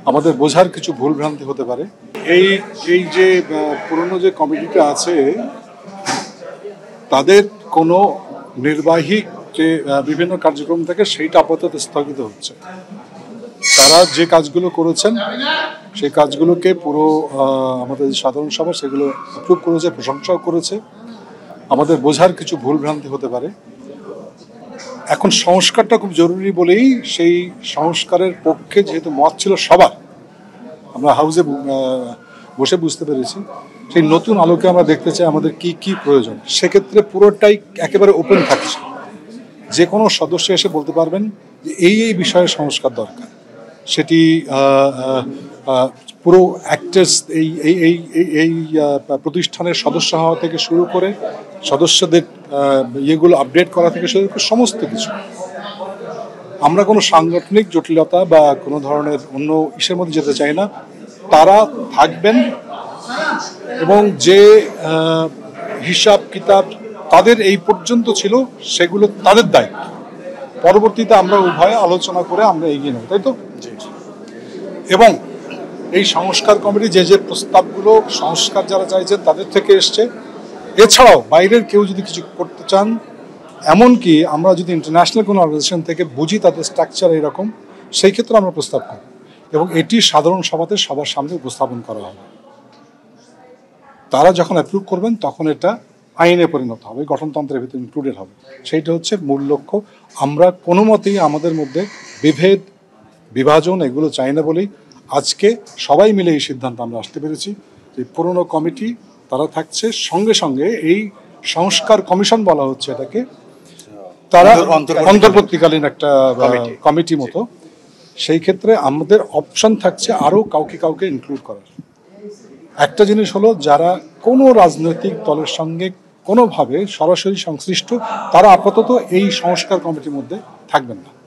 আমাদের বোঝার কিছু ভুল ভ্রান্তি হতে পারে। এই এই যে পুরনো যে কমিটিটা আছে তাদের কোনো নির্বাহী যে বিভিন্ন কার্যক্রম থেকে সেইটা আপাতত স্থগিত হচ্ছে। তারা যে কাজগুলো করেছেন সেই কাজগুলোকে পুরো আমাদের সাধারণ সভা সেগুলো অ্যাপ্রুভ করেছে, প্রশংসাও করেছে। আমাদের বোঝার কিছু ভুল ভ্রান্তি হতে পারে। এখন সংস্কারটা খুব জরুরি বলেই সেই সংস্কারের পক্ষে যেহেতু মত ছিল সবার, আমরা হাউসে বসে বুঝতে পেরেছি সেই নতুন আলোকে আমরা দেখতে চাই আমাদের কি কি প্রয়োজন। সেক্ষেত্রে পুরোটাই একেবারে ওপেন থাকছে, যে কোনো সদস্য এসে বলতে পারবেন যে এই বিষয়ে সংস্কার দরকার। সেটি পুরো অ্যাক্টার্স এই এই এই এই প্রতিষ্ঠানের সদস্য হওয়া থেকে শুরু করে সদস্যদের ইয়েগুলো আপডেট করা থেকে শুরু করে সমস্ত কিছু। আমরা কোনো সাংগঠনিক জটিলতা বা কোনো ধরনের অন্য ইসের মধ্যে যেতে চাই না। তারা থাকবেন এবং যে হিসাব কিতাব তাদের এই পর্যন্ত ছিল সেগুলো তাদের দায়িত্ব। পরবর্তীতে আমরা উভয়ে আলোচনা করে আমরা এগিয়ে নেব, তাই তো? এবং এই সংস্কার কমিটি যে প্রস্তাবগুলো সংস্কার যারা চাইছেন তাদের থেকে এসছে, এছাড়াও বাইরের কেউ যদি কিছু করতে চান, এমনকি আমরা যদি ইন্টারন্যাশনাল কোনো অর্গানাইজেশন থেকে বুঝি তাদের স্ট্রাকচার এরকম, সেই ক্ষেত্রে আমরা প্রস্তাব করব এবং এটি সাধারণ সভাতে সবার সামনে উপস্থাপন করা হবে। তারা যখন অ্যাপ্রুভ করবেন তখন এটা আইনে পরিণত হবে, গঠনতন্ত্রের ভিতরে ইনক্লুডেড হবে। সেইটা হচ্ছে মূল লক্ষ্য। আমরা কোনো মতেই আমাদের মধ্যে বিভেদ বিভাজন এগুলো চাই না বলেই আজকে সবাই মিলে এই সিদ্ধান্ত আমরা আসতে পেরেছি যে পুরনো কমিটি তারা থাকছে, সঙ্গে সঙ্গে এই সংস্কার কমিশন বলা হচ্ছে এটাকে, তারা অন্তর্বর্তীকালীন একটা কমিটি মতো। সেই ক্ষেত্রে আমাদের অপশন থাকছে আরও কাউকে ইনক্লুড করার। একটা জিনিস হলো, যারা কোনো রাজনৈতিক দলের সঙ্গে কোনোভাবে সরাসরি সংশ্লিষ্ট তারা আপাতত এই সংস্কার কমিটির মধ্যে থাকবেন না।